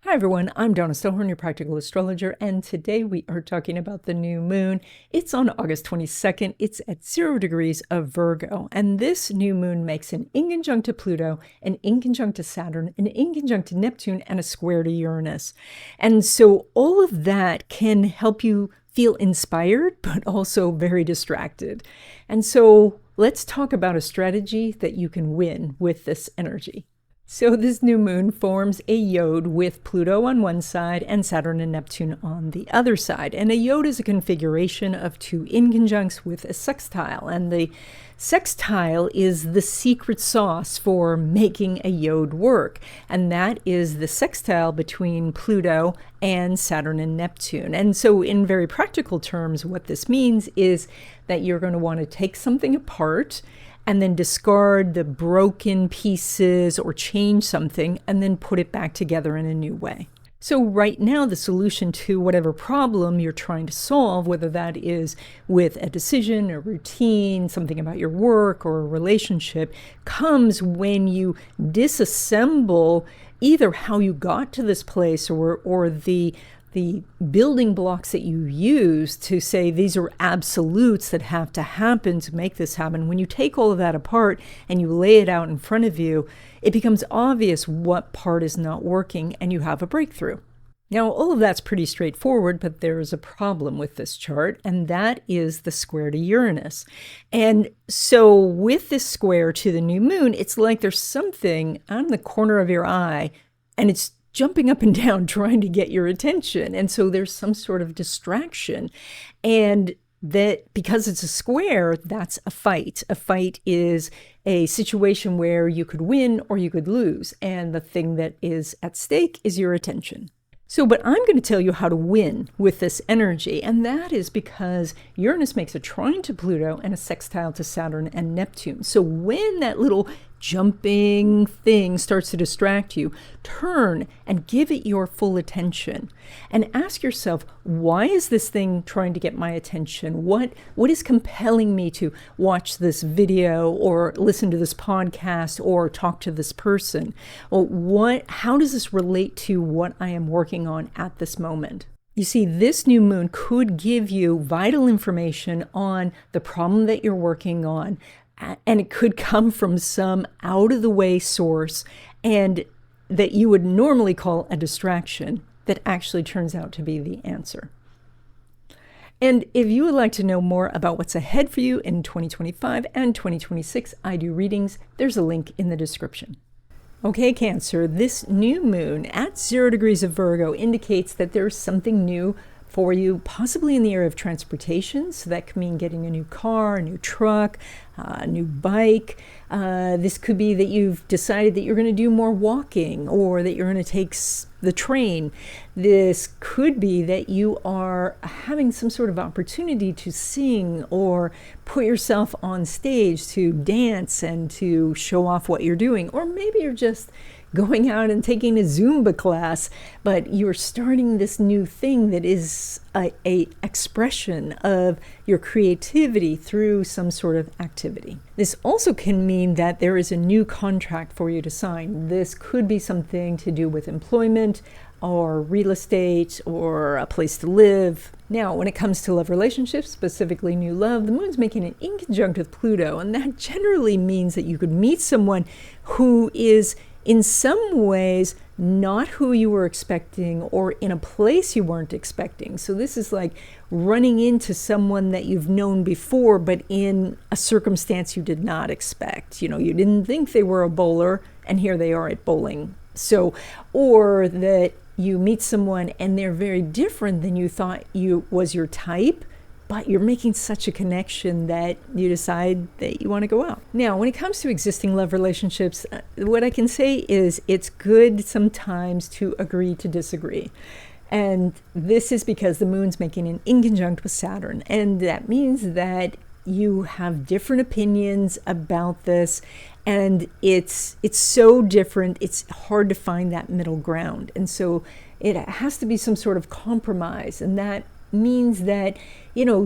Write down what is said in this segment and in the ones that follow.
Hi everyone, I'm Donna Stellhorn, your practical astrologer, and today we are talking about the new moon. It's on August 22nd. It's at 0 degrees of Virgo, and this new moon makes an inconjunct to Pluto, an inconjunct to Saturn, an inconjunct to Neptune, and a square to Uranus. And so all of that can help you feel inspired, but also very distracted. And so let's talk about a strategy that you can win with this energy. So this new moon forms a yod with Pluto on one side and Saturn and Neptune on the other side. And a yod is a configuration of two inconjuncts with a sextile. And the sextile is the secret sauce for making a yod work. And that is the sextile between Pluto and Saturn and Neptune. And so in very practical terms, what this means is that you're going to want to take something apart and then discard the broken pieces or change something and then put it back together in a new way. So right now, the solution to whatever problem you're trying to solve, whether that is with a decision, a routine, something about your work or a relationship, comes when you disassemble either how you got to this place or the building blocks that you use to say these are absolutes that have to happen to make this happen. When you take all of that apart and you lay it out in front of you, it becomes obvious what part is not working and you have a breakthrough. Now, all of that's pretty straightforward, but there is a problem with this chart, and that is the square to Uranus. And so with this square to the new moon, it's like there's something on the corner of your eye, and it's jumping up and down trying to get your attention. And so there's some sort of distraction. And that because it's a square, that's a fight. A fight is a situation where you could win or you could lose. And the thing that is at stake is your attention. So, but I'm going to tell you how to win with this energy, and that is because Uranus makes a trine to Pluto and a sextile to Saturn and Neptune. So when that little jumping thing starts to distract you, turn and give it your full attention and ask yourself, why is this thing trying to get my attention? What is compelling me to watch this video or listen to this podcast or talk to this person? Or how does this relate to what I am working on at this moment? You see, this new moon could give you vital information on the problem that you're working on, and it could come from some out-of-the-way source and that you would normally call a distraction that actually turns out to be the answer. And if you would like to know more about what's ahead for you in 2025 and 2026, I do readings. There's a link in the description. Okay, Cancer, this new moon at 0 degrees of Virgo indicates that there's something new for you, possibly in the area of transportation. So that could mean getting a new car, a new truck, a new bike. This could be that you've decided that you're going to do more walking or that you're going to take the train. This could be that you are having some sort of opportunity to sing or put yourself on stage to dance and to show off what you're doing. Or maybe you're just going out and taking a Zumba class, but you're starting this new thing that is a expression of your creativity through some sort of activity. This also can mean that there is a new contract for you to sign. This could be something to do with employment or real estate or a place to live. Now, when it comes to love relationships, specifically new love, the moon's making an inconjunct with Pluto, and that generally means that you could meet someone who is in some ways not who you were expecting or in a place you weren't expecting. So this is like running into someone that you've known before, but in a circumstance you did not expect. You didn't think they were a bowler, and here they are at bowling. So, or that you meet someone and they're very different than you thought was your type, but you're making such a connection that you decide that you want to go out. Now, when it comes to existing love relationships, what I can say is it's good sometimes to agree to disagree. And this is because the moon's making an inconjunct with Saturn. And that means that you have different opinions about this, and it's so different, it's hard to find that middle ground. And so it has to be some sort of compromise, and that means that,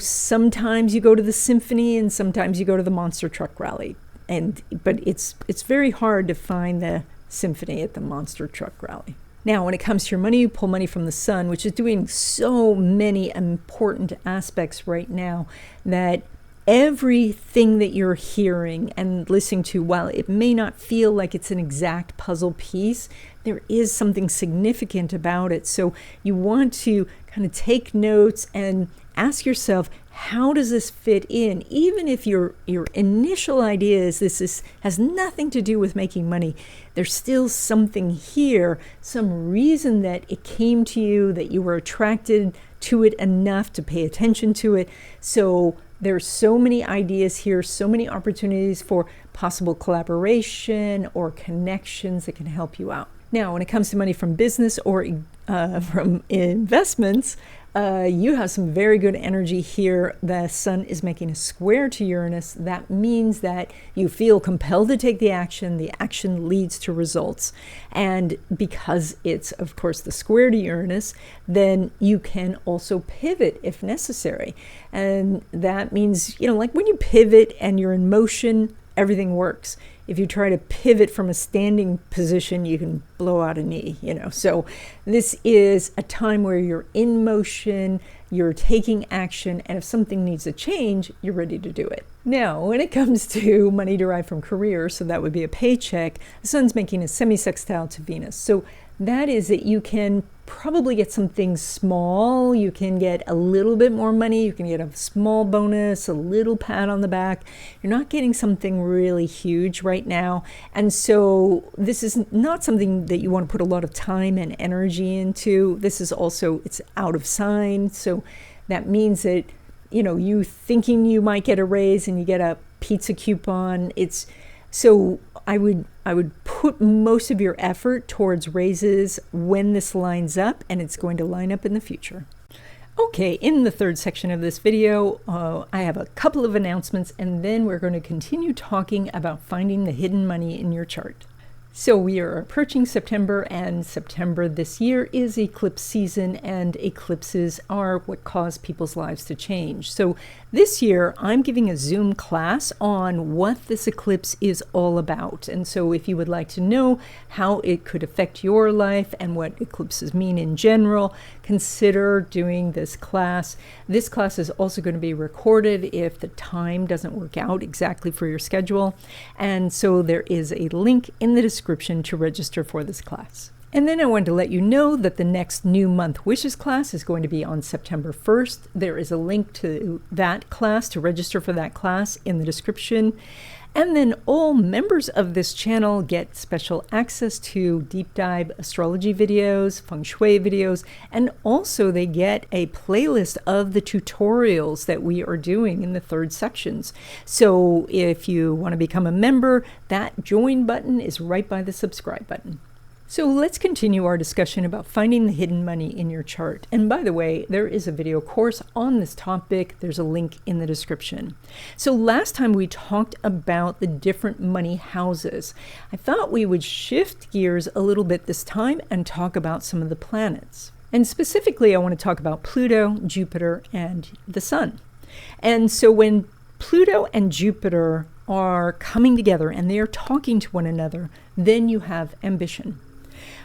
sometimes you go to the symphony and sometimes you go to the monster truck rally. But it's very hard to find the symphony at the monster truck rally. Now, when it comes to your money, you pull money from the sun, which is doing so many important aspects right now that everything that you're hearing and listening to, while it may not feel like it's an exact puzzle piece, there is something significant about it. So you want to kind of take notes and ask yourself, how does this fit in? Even if your initial idea is has nothing to do with making money, there's still something here, some reason that it came to you, that you were attracted to it enough to pay attention to it. So there's so many ideas here, so many opportunities for possible collaboration or connections that can help you out. Now, when it comes to money from business or from investments, you have some very good energy here. The sun is making a square to Uranus. That means that you feel compelled to take the action. The action leads to results. And because it's, of course, the square to Uranus, then you can also pivot if necessary. And that means, like when you pivot and you're in motion, everything works. If you try to pivot from a standing position, you can blow out a knee, So this is a time where you're in motion, you're taking action, and if something needs a change, you're ready to do it. Now, when it comes to money derived from career, so that would be a paycheck, the sun's making a semi-sextile to Venus. So that is that you can probably get something small. You can get a little bit more money. You can get a small bonus, a little pat on the back. You're not getting something really huge right now. And so this is not something that you want to put a lot of time and energy into. This is also, it's out of sign. So that means that, you thinking you might get a raise and you get a pizza coupon. So I would put most of your effort towards raises when this lines up, and it's going to line up in the future. Okay, in the third section of this video, I have a couple of announcements, and then we're going to continue talking about finding the hidden money in your chart. So we are approaching September, and September this year is eclipse season, and eclipses are what cause people's lives to change. So this year, I'm giving a Zoom class on what this eclipse is all about. And so if you would like to know how it could affect your life and what eclipses mean in general, consider doing this class. This class is also going to be recorded if the time doesn't work out exactly for your schedule. And so there is a link in the description to register for this class. And then I wanted to let you know that the next New Month Wishes class is going to be on September 1st. There is a link to that class, to register for that class, in the description. And then all members of this channel get special access to deep dive astrology videos, feng shui videos, and also they get a playlist of the tutorials that we are doing in the third sections. So if you want to become a member, that join button is right by the subscribe button. So let's continue our discussion about finding the hidden money in your chart. And by the way, there is a video course on this topic. There's a link in the description. So last time we talked about the different money houses. I thought we would shift gears a little bit this time and talk about some of the planets. And specifically, I want to talk about Pluto, Jupiter, and the Sun. And so when Pluto and Jupiter are coming together and they are talking to one another, then you have ambition.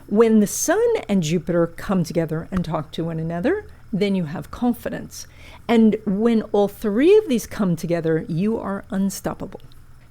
When the Sun and Jupiter come together and talk to one another, then you have confidence. And when all three of these come together, you are unstoppable.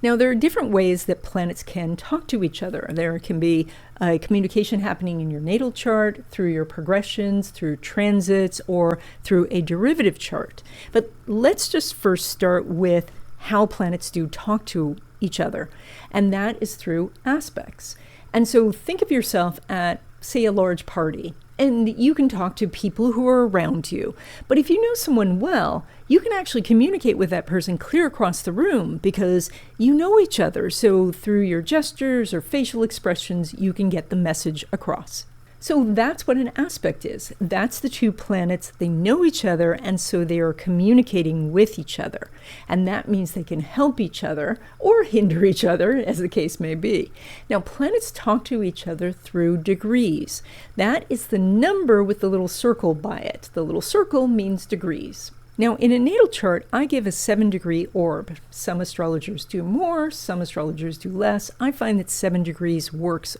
Now, there are different ways that planets can talk to each other. There can be communication happening in your natal chart, through your progressions, through transits, or through a derivative chart. But let's just first start with how planets do talk to each other, and that is through aspects. And so think of yourself at, say, a large party, and you can talk to people who are around you. But if you know someone well, you can actually communicate with that person clear across the room because you know each other. So through your gestures or facial expressions, you can get the message across. So that's what an aspect is. That's the two planets. They know each other, and so they are communicating with each other. And that means they can help each other or hinder each other, as the case may be. Now, planets talk to each other through degrees. That is the number with the little circle by it. The little circle means degrees. Now, in a natal chart, I give a 7-degree orb. Some astrologers do more, some astrologers do less. I find that 7 degrees works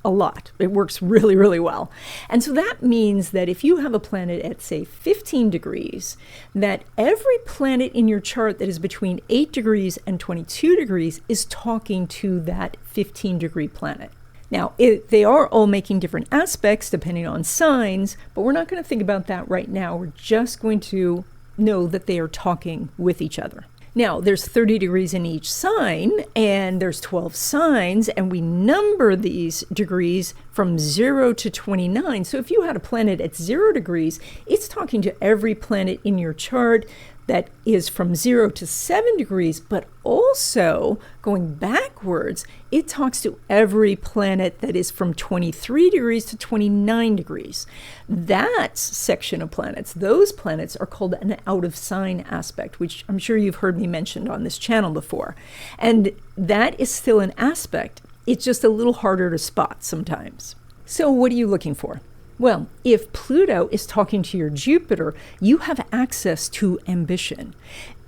a lot. It works really, really well. And so that means that if you have a planet at, say, 15 degrees, that every planet in your chart that is between 8 degrees and 22 degrees is talking to that 15-degree planet. Now, they are all making different aspects depending on signs, but we're not going to think about that right now. We're just going to know that they are talking with each other. Now, there's 30 degrees in each sign, and there's 12 signs, and we number these degrees from 0 to 29. So if you had a planet at 0 degrees, it's talking to every planet in your chart that is from 0 to 7 degrees, but also going backwards, it talks to every planet that is from 23 degrees to 29 degrees. That section of planets, those planets are called an out of sign aspect, which I'm sure you've heard me mention on this channel before. And that is still an aspect. It's just a little harder to spot sometimes. So what are you looking for? Well, if Pluto is talking to your Jupiter, you have access to ambition.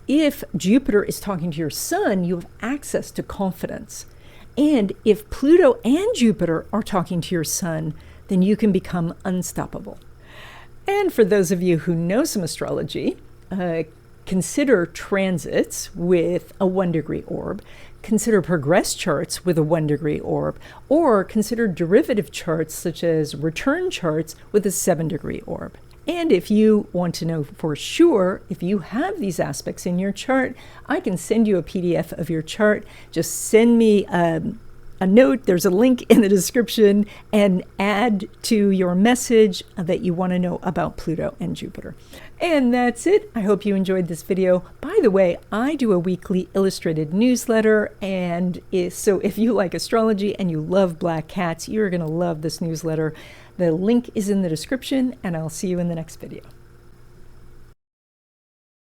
If Jupiter is talking to your Sun, you have access to confidence. And if Pluto and Jupiter are talking to your Sun, then you can become unstoppable. And for those of you who know some astrology, consider transits with a 1-degree orb, consider progress charts with a 1-degree orb, or consider derivative charts such as return charts with a 7-degree orb. And if you want to know for sure if you have these aspects in your chart, I can send you a PDF of your chart. Just send me a note, there's a link in the description, and add to your message that you want to know about Pluto and Jupiter. And that's it. I hope you enjoyed this video. By the way, I do a weekly illustrated newsletter, and so if you like astrology and you love black cats, you're going to love this newsletter. The link is in the description, and I'll see you in the next video.